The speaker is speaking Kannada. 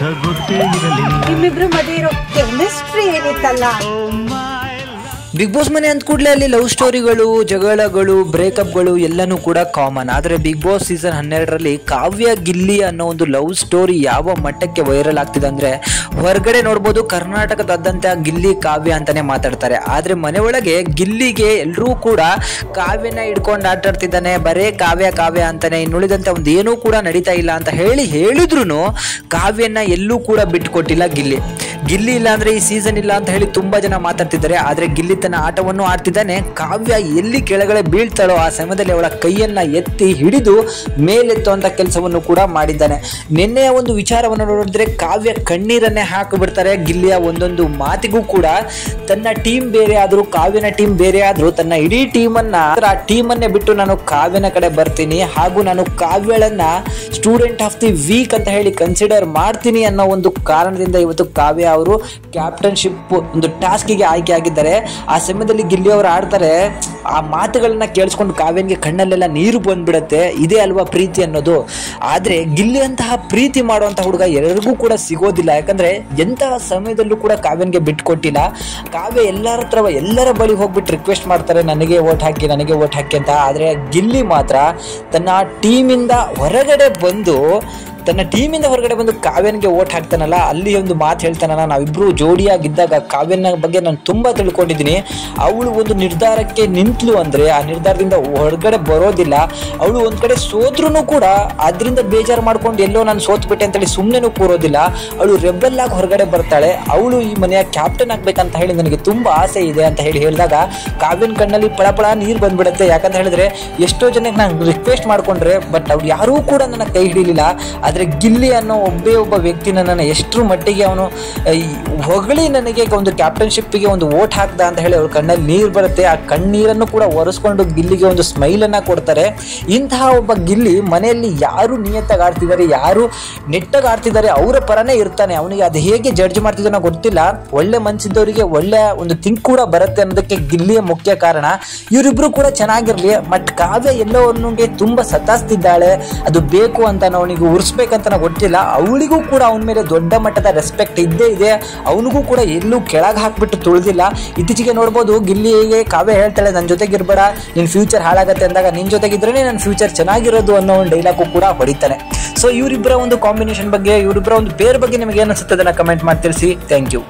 ನಿಮ್ಮಿಬ್ರು ಮಧ್ಯೆ ಇರೋ ಕೆಮಿಸ್ಟ್ರಿ ಏನಿತ್ತಲ್ಲ. ಬಿಗ್ ಬಾಸ್ ಮನೆ ಅಂದ ಕೂಡಲೇ ಅಲ್ಲಿ ಲವ್ ಸ್ಟೋರಿಗಳು, ಜಗಳಗಳು, ಬ್ರೇಕಪ್ಗಳು ಎಲ್ಲನೂ ಕೂಡ ಕಾಮನ್. ಆದರೆ ಬಿಗ್ ಬಾಸ್ ಸೀಸನ್ 12ರಲ್ಲಿ ಕಾವ್ಯ ಗಿಲ್ಲಿ ಅನ್ನೋ ಒಂದು ಲವ್ ಸ್ಟೋರಿ ಯಾವ ಮಟ್ಟಕ್ಕೆ ವೈರಲ್ ಆಗ್ತಿದೆ ಅಂದರೆ, ಹೊರಗಡೆ ನೋಡ್ಬೋದು ಕರ್ನಾಟಕದಾದ್ಯಂತ ಗಿಲ್ಲಿ ಕಾವ್ಯ ಅಂತಾನೆ ಮಾತಾಡ್ತಾರೆ. ಆದರೆ ಮನೆ ಒಳಗೆ ಗಿಲ್ಲಿಗೆ ಎಲ್ಲರೂ ಕೂಡ ಕಾವ್ಯನ ಹಿಡ್ಕೊಂಡು ಆಟಾಡ್ತಿದ್ದಾನೆ, ಬರೇ ಕಾವ್ಯ ಕಾವ್ಯ ಅಂತಾನೆ, ಇನ್ನುಳಿದಂತೆ ಒಂದು ಏನೂ ಕೂಡ ನಡೀತಾ ಇಲ್ಲ ಅಂತ ಹೇಳಿದ್ರು ಕಾವ್ಯನ ಎಲ್ಲೂ ಕೂಡ ಬಿಟ್ಕೊಟ್ಟಿಲ್ಲ ಗಿಲ್ಲಿ ಇಲ್ಲ ಅಂದ್ರೆ ಈ ಸೀಸನ್ ಇಲ್ಲ ಅಂತ ಹೇಳಿ ತುಂಬಾ ಜನ ಮಾತಾಡ್ತಿದ್ದಾರೆ. ಆದ್ರೆ ಗಿಲ್ಲಿ ತನ್ನ ಆಟವನ್ನು ಆಡ್ತಿದ್ದಾನೆ. ಕಾವ್ಯ ಎಲ್ಲಿ ಕೆಳಗಡೆ ಬೀಳ್ತಾಳೋ ಆ ಸಮಯದಲ್ಲಿ ಅವಳ ಕೈಯನ್ನ ಎತ್ತಿ ಹಿಡಿದು ಮೇಲೆತ್ತುವಂತ ಕೆಲಸವನ್ನು ಕೂಡ ಮಾಡಿದ್ದಾನೆ. ನಿನ್ನೆಯ ಒಂದು ವಿಚಾರವನ್ನು ನೋಡಿದ್ರೆ ಕಾವ್ಯ ಕಣ್ಣೀರನ್ನೇ ಹಾಕಿಬಿಡ್ತಾರೆ. ಗಿಲ್ಲಿಯ ಒಂದೊಂದು ಮಾತಿಗೂ ಕೂಡ ತನ್ನ ಟೀಮ್ ಬೇರೆ ಆದ್ರೂ, ಕಾವ್ಯನ ಟೀಮ್ ಬೇರೆ ಆದ್ರೂ, ತನ್ನ ಇಡೀ ಟೀಮನ್ನೇ ಬಿಟ್ಟು ನಾನು ಕಾವ್ಯನ ಕಡೆ ಬರ್ತೀನಿ, ಹಾಗೂ ನಾನು ಕಾವ್ಯಳನ್ನ ಸ್ಟೂಡೆಂಟ್ ಆಫ್ ದಿ ವೀಕ್ ಅಂತ ಹೇಳಿ ಕನ್ಸಿಡರ್ ಮಾಡ್ತೀನಿ ಅನ್ನೋ ಒಂದು ಕಾರಣದಿಂದ ಇವತ್ತು ಕಾವ್ಯ ಅವರು ಕ್ಯಾಪ್ಟನ್ಶಿಪ್ ಒಂದು ಟಾಸ್ಕಿಗೆ ಆಯ್ಕೆ ಆಗಿದ್ದಾರೆ. ಆ ಸಮಯದಲ್ಲಿ ಗಿಲ್ಲಿ ಅವರು ಆಡ್ತಾರೆ. ಆ ಮಾತುಗಳನ್ನ ಕೇಳಿಸ್ಕೊಂಡು ಕಾವ್ಯನಿಗೆ ಕಣ್ಣಲ್ಲೆಲ್ಲ ನೀರು ಬಂದ್ಬಿಡುತ್ತೆ. ಇದೇ ಅಲ್ವಾ ಪ್ರೀತಿ ಅನ್ನೋದು. ಆದ್ರೆ ಗಿಲ್ಲಿ ಅಂತಹ ಪ್ರೀತಿ ಮಾಡುವಂತ ಹುಡುಗ ಎಲ್ಲರಿಗೂ ಕೂಡ ಸಿಗೋದಿಲ್ಲ. ಯಾಕಂದ್ರೆ ಎಂತಹ ಸಮಯದಲ್ಲೂ ಕೂಡ ಕಾವ್ಯನಿಗೆ ಬಿಟ್ಕೊಟ್ಟಿಲ್ಲ. ಕಾವ್ಯ ಎಲ್ಲರ ಬಳಿ ಹೋಗ್ಬಿಟ್ಟು ರಿಕ್ವೆಸ್ಟ್ ಮಾಡ್ತಾರೆ, ನನಗೆ ವೋಟ್ ಹಾಕಿ ಅಂತ. ಆದ್ರೆ ಗಿಲ್ಲಿ ಮಾತ್ರ ತನ್ನ ಟೀಮಿಂದ ಹೊರಗಡೆ ಬಂದು ಕಾವ್ಯನಿಗೆ ವೋಟ್ ಹಾಕ್ತಾನಲ್ಲ, ಅಲ್ಲಿ ಒಂದು ಮಾತು ಹೇಳ್ತಾನಲ್ಲ, ನಾವಿಬ್ರು ಜೋಡಿಯಾಗಿದ್ದಾಗ ಕಾವ್ಯನ ಬಗ್ಗೆ ನಾನು ತುಂಬಾ ತಿಳ್ಕೊಂಡಿದ್ದೀನಿ. ಅವಳು ಒಂದು ನಿರ್ಧಾರಕ್ಕೆ ನಿಂತಲು ಅಂದ್ರೆ ಆ ನಿರ್ಧಾರದಿಂದ ಹೊರಗಡೆ ಬರೋದಿಲ್ಲ. ಅವಳು ಒಂದ್ ಕಡೆ ಸೋತ್ರು ಕೂಡ ಅದರಿಂದ ಬೇಜಾರು ಮಾಡ್ಕೊಂಡು ಎಲ್ಲೋ ನಾನು ಸೋತ್ಬಿಟ್ಟೆ ಅಂತೇಳಿ ಸುಮ್ಮನೆ ಕೂರೋದಿಲ್ಲ. ಅವಳು ರೆಬೆಲ್ ಆಗಿ ಹೊರಗಡೆ ಬರ್ತಾಳೆ. ಅವಳು ಈ ಮನೆಯ ಕ್ಯಾಪ್ಟನ್ ಆಗ್ಬೇಕಂತ ಹೇಳಿ ನನಗೆ ತುಂಬಾ ಆಸೆ ಇದೆ ಅಂತ ಹೇಳಿದಾಗ ಕಾವ್ಯನ ಕಣ್ಣಲ್ಲಿ ಪಳಪಳ ನೀರು ಬಂದ್ಬಿಡುತ್ತೆ. ಯಾಕಂತ ಹೇಳಿದ್ರೆ ಎಷ್ಟೋ ಜನಕ್ಕೆ ನಾನು ರಿಕ್ವೆಸ್ಟ್ ಮಾಡ್ಕೊಂಡ್ರೆ, ಬಟ್ ಅವ್ರು ಯಾರೂ ಕೂಡ ನನ್ನ ಕೈ ಹಿಡಿಲಿಲ್ಲ. ಆದರೆ ಗಿಲ್ಲಿ ಅನ್ನೋ ಒಬ್ಬ ವ್ಯಕ್ತಿನ ನನ್ನ ಎಷ್ಟರ ಮಟ್ಟಿಗೆ ಅವನು ಹೊಗಳಿ ನನಗೆ ಒಂದು ಕ್ಯಾಪ್ಟನ್ಶಿಪ್ಗೆ ಒಂದು ವೋಟ್ ಹಾಕ್ದ ಅಂತ ಹೇಳಿ ಅವ್ರ ಕಣ್ಣಲ್ಲಿ ನೀರು ಬರುತ್ತೆ. ಆ ಕಣ್ಣೀರನ್ನು ಕೂಡ ಒರೆಸ್ಕೊಂಡು ಗಿಲ್ಲಿಗೆ ಒಂದು ಸ್ಮೈಲ್ ಅನ್ನ ಕೊಡ್ತಾರೆ. ಇಂತಹ ಒಬ್ಬ ಗಿಲ್ಲಿ ಮನೆಯಲ್ಲಿ ಯಾರು ನಿಯತ್ತಾಗಿ ಆಡ್ತಿದ್ದಾರೆ, ಯಾರು ನೆಟ್ಟಾಗಿ ಆಡ್ತಿದ್ದಾರೆ ಅವರ ಪರನೇ ಇರ್ತಾನೆ. ಅವನಿಗೆ ಅದು ಹೇಗೆ ಜಡ್ಜ್ ಮಾಡ್ತಿದ್ದಾನೋ ಗೊತ್ತಿಲ್ಲ. ಒಳ್ಳೆ ಮನಸ್ಸಿದ್ದವರಿಗೆ ಒಳ್ಳೆ ಒಂದು ಥಿಂಕ್ ಕೂಡ ಬರುತ್ತೆ ಅನ್ನೋದಕ್ಕೆ ಗಿಲ್ಲಿಯ ಮುಖ್ಯ ಕಾರಣ. ಇವರಿಬ್ರು ಕೂಡ ಚೆನ್ನಾಗಿರ್ಲಿ. ಬಟ್ ಕಾವ್ಯ ಎಲ್ಲೋ ಅವನಿಗೆ ತುಂಬಾ ಸತಾಸ್ತಿದ್ದಾಳೆ. ಅದು ಬೇಕು ಅಂತ ಅವನಿಗೆ ಉರ್ಸ್ಬೇಕಂತ ಗೊತ್ತಿಲ್ಲ. ಅವಳಿಗೂ ಕೂಡ ಅವನ ಮೇಲೆ ದೊಡ್ಡ ಮಟ್ಟದ ರೆಸ್ಪೆಕ್ಟ್ ಇದ್ದೇ ಇದೆ. ಅವನಿಗೂ ಕೂಡ ಎಲ್ಲೂ ಕೆಳಗೆ ಹಾಕ್ಬಿಟ್ಟು ತುಳಿದಿಲ್ಲ. ಇತ್ತೀಚೆಗೆ ನೋಡ್ಬೋದು ಗಿಲ್ಲಿಗೆ ಕಾವ್ಯ ಹೇಳ್ತಾಳೆ, ನನ್ನ ಜೊತೆಗಿರ್ಬೇಡ, ನಿನ್ನ ಫ್ಯೂಚರ್ ಹಾಳಾಗತ್ತೆ ಅಂದಾಗ ನಿನ್ನ ಜೊತೆಗಿದ್ರೆ ನನ್ನ ಫ್ಯೂಚರ್ ಚೆನ್ನಾಗಿರೋದು ಅನ್ನೋ ಒಂದು ಡೈಲಾಗು ಕೂಡ ಹೊಡಿತಾನೆ. ಸೊ ಇವರಿಬ್ಬರ ಒಂದು ಕಾಂಬಿನೇಷನ್ ಬಗ್ಗೆ, ಇವರಿಬ್ಬರ ಒಂದು ಪೇರ್ ಬಗ್ಗೆ ನಿಮಗೆ ಏನು ಅನಿಸುತ್ತೆ ಅದನ್ನ ಕಮೆಂಟ್ ಮಾಡಿ ತಿಳಿಸಿ. Thank you.